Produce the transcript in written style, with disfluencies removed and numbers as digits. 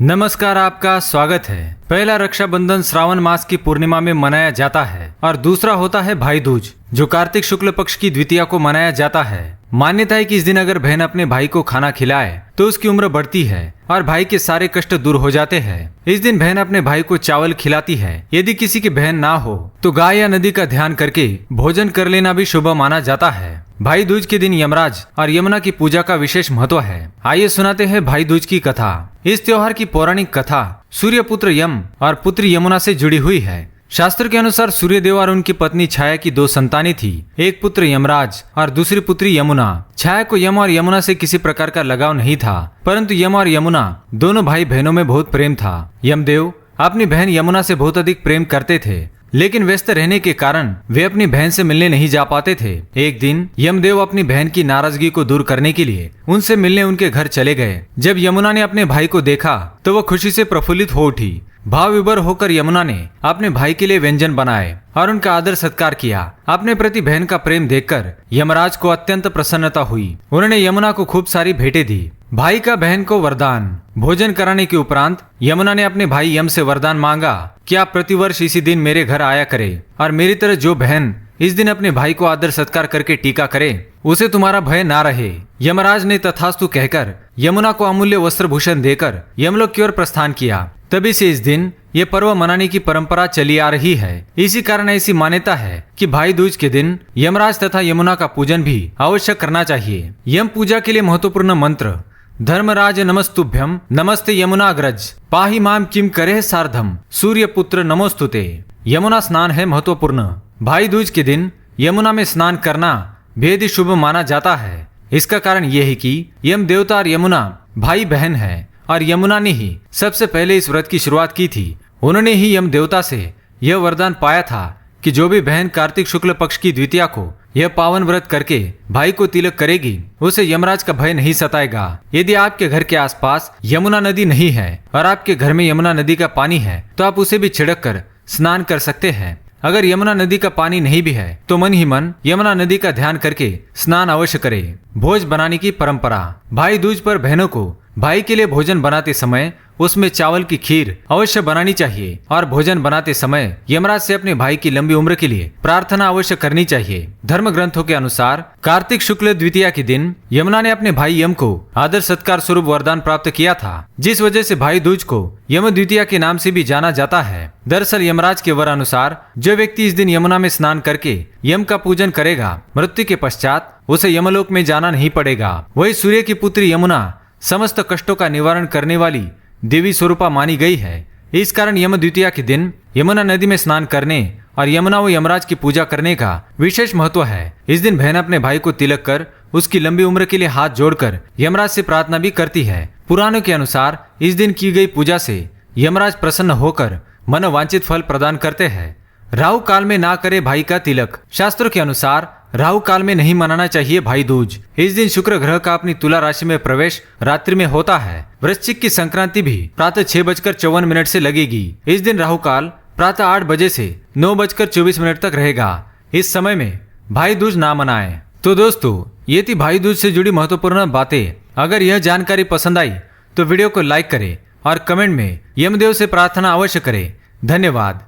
नमस्कार, आपका स्वागत है। पहला रक्षाबंधन श्रावण मास की पूर्णिमा में मनाया जाता है और दूसरा होता है भाई दूज, जो कार्तिक शुक्ल पक्ष की द्वितीया को मनाया जाता है। मान्यता है कि इस दिन अगर बहन अपने भाई को खाना खिलाए तो उसकी उम्र बढ़ती है और भाई के सारे कष्ट दूर हो जाते हैं। इस दिन बहन अपने भाई को चावल खिलाती है। यदि किसी की बहन ना हो तो गाय या नदी का ध्यान करके भोजन कर लेना भी शुभ माना जाता है। भाई दूज के दिन यमराज और यमुना की पूजा का विशेष महत्व है। आइए सुनाते हैं भाई दूज की कथा। इस त्योहार की पौराणिक कथा सूर्य पुत्र यम और पुत्री यमुना से जुड़ी हुई है। शास्त्र के अनुसार सूर्यदेव और उनकी पत्नी छाया की दो संतानें थी, एक पुत्र यमराज और दूसरी पुत्री यमुना। छाया को यम और यमुना से किसी प्रकार का लगाव नहीं था, परंतु यम और यमुना दोनों भाई बहनों में बहुत प्रेम था। यमदेव अपनी बहन यमुना से बहुत अधिक प्रेम करते थे, लेकिन व्यस्त रहने के कारण वे अपनी बहन से मिलने नहीं जा पाते थे। एक दिन यमदेव अपनी बहन की नाराजगी को दूर करने के लिए उनसे मिलने उनके घर चले गए। जब यमुना ने अपने भाई को देखा तो वह खुशी से प्रफुल्लित हो उठी। भाव विभोर होकर यमुना ने अपने भाई के लिए व्यंजन बनाए और उनका आदर सत्कार किया। अपने प्रति बहन का प्रेम देखकर यमराज को अत्यंत प्रसन्नता हुई। उन्होंने यमुना को खूब सारी भेंटें दी। भाई का बहन को वरदान। भोजन कराने के उपरांत यमुना ने अपने भाई यम से वरदान मांगा कि आप प्रतिवर्ष इसी दिन मेरे घर आया करे और मेरी तरह जो बहन इस दिन अपने भाई को आदर सत्कार करके टीका करे उसे तुम्हारा भय ना रहे। यमराज ने तथास्तु कहकर यमुना को अमूल्य वस्त्र भूषण देकर यमलोक की ओर प्रस्थान किया। तभी से इस दिन ये पर्व मनाने की परंपरा चली आ रही है। इसी कारण ऐसी मान्यता है कि भाई दूज के दिन यमराज तथा यमुना का पूजन भी अवश्य करना चाहिए। यम पूजा के लिए महत्वपूर्ण मंत्र: धर्मराज नमस्तुभ्यम, नमस्ते यमुनाग्रज, पाहि माम किम करे सार्धम, सूर्य पुत्र नमोस्तुते। यमुना स्नान है महत्वपूर्ण। भाई दूज के दिन यमुना में स्नान करना बेहद शुभ माना जाता है। इसका कारण यह है कि यम देवता और यमुना भाई बहन है और यमुना ने ही सबसे पहले इस व्रत की शुरुआत की थी। उन्होंने ही यम देवता से यह वरदान पाया था कि जो भी बहन कार्तिक शुक्ल पक्ष की द्वितीया को यह पावन व्रत करके भाई को तिलक करेगी उसे यमराज का भय नहीं सताएगा। यदि आपके घर के आसपास यमुना नदी नहीं है और आपके घर में यमुना नदी का पानी है तो आप उसे भी छिड़क कर स्नान कर सकते हैं। अगर यमुना नदी का पानी नहीं भी है तो मन ही मन यमुना नदी का ध्यान करके स्नान अवश्य करें। भोज बनाने की परंपरा। भाई दूज पर बहनों को भाई के लिए भोजन बनाते समय उसमें चावल की खीर अवश्य बनानी चाहिए और भोजन बनाते समय यमराज से अपने भाई की लंबी उम्र के लिए प्रार्थना अवश्य करनी चाहिए। धर्म ग्रंथों के अनुसार कार्तिक शुक्ल द्वितीया के दिन यमुना ने अपने भाई यम को आदर सत्कार स्वरूप वरदान प्राप्त किया था, जिस वजह से भाई दूज को यम द्वितीया के नाम से भी जाना जाता है। दरअसल यमराज के वर अनुसार जो व्यक्ति इस दिन यमुना में स्नान करके यम का पूजन करेगा, मृत्यु के पश्चात उसे यमलोक में जाना नहीं पड़ेगा। वही सूर्य की पुत्री यमुना समस्त कष्टों का निवारण करने वाली देवी स्वरूपा मानी गई है। इस कारण यम द्वितीया के दिन यमुना नदी में स्नान करने और यमुना व यमराज की पूजा करने का विशेष महत्व है। इस दिन बहन अपने भाई को तिलक कर उसकी लंबी उम्र के लिए हाथ जोड़कर यमराज से प्रार्थना भी करती है। पुराणों के अनुसार इस दिन की गई पूजा से यमराज प्रसन्न होकर मनोवांछित फल प्रदान करते हैं। राहु काल में ना करे भाई का तिलक। शास्त्रों के अनुसार राहु काल में नहीं मनाना चाहिए भाई दूज। इस दिन शुक्र ग्रह का अपनी तुला राशि में प्रवेश रात्रि में होता है। वृश्चिक की संक्रांति भी प्रातः 6:54 से लगेगी। इस दिन राहु काल प्रातः 8 बजे से 9:24 तक रहेगा। इस समय में भाई दूज ना मनाएं। तो दोस्तों, ये थी भाई दूज से जुड़ी महत्वपूर्ण बातें। अगर यह जानकारी पसंद आई तो वीडियो को लाइक करें और कमेंट में यमदेव से प्रार्थना अवश्य करें। धन्यवाद।